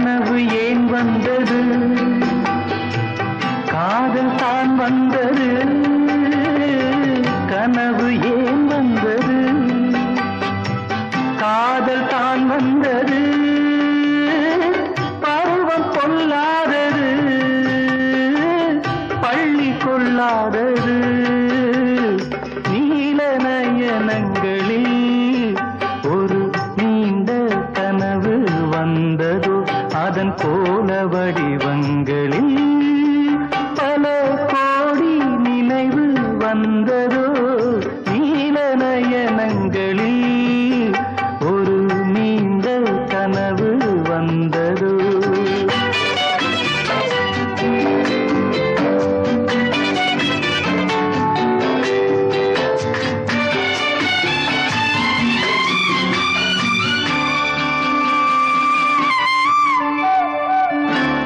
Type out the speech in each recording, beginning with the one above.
கனவு ஏன் வந்தது, காதல் தான் வந்தது. கனவு ஏன் வந்தது, காதல் தான் வந்தது. பருவம் கொள்ளாதது, பள்ளி கொள்ளாதது. நீல நயனங்களில் ஒரு நீண்ட கனவு வந்ததோ, அதன் கோல வடிவங்களில் பல கோடி நினைவு வந்ததோ. நீல நயனங்களில் ஒரு நீண்ட கனவு வந்ததோ.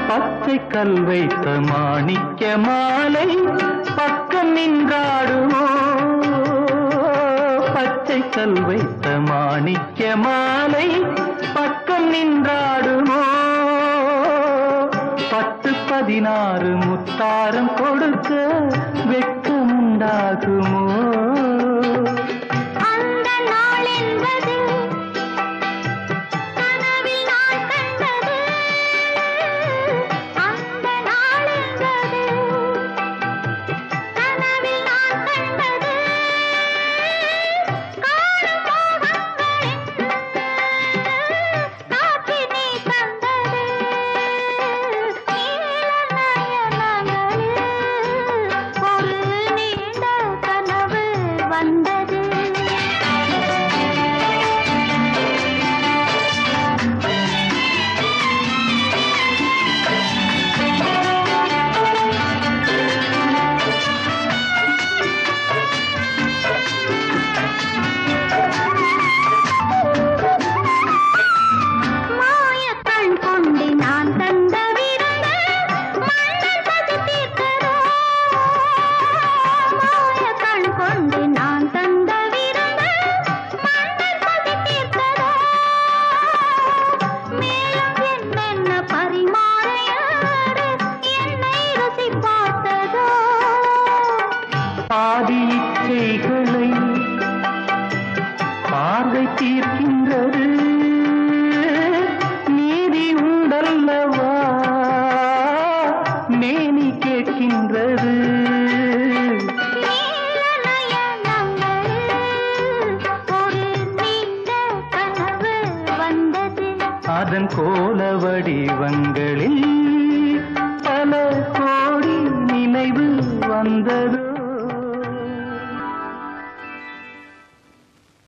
பச்சை கல் வைத்த மாணிக்க மாலை பக்கம் நின்றாடுமோ, பச்சை கல் வைத்த மாணிக்க மாலை பக்கம் நின்றாடுமோ. 10-16 முத்தாரம் கொடுக்க வெட்கமுண்டாகுமோ. பாதி இச்சைகளை பார்வை தீர்க்கின்றது, நீதி உண்டல்லவா மேனி கேட்கின்றது. அதன் கோல வடிவங்களில் பல கோடி நினைவு வந்தது.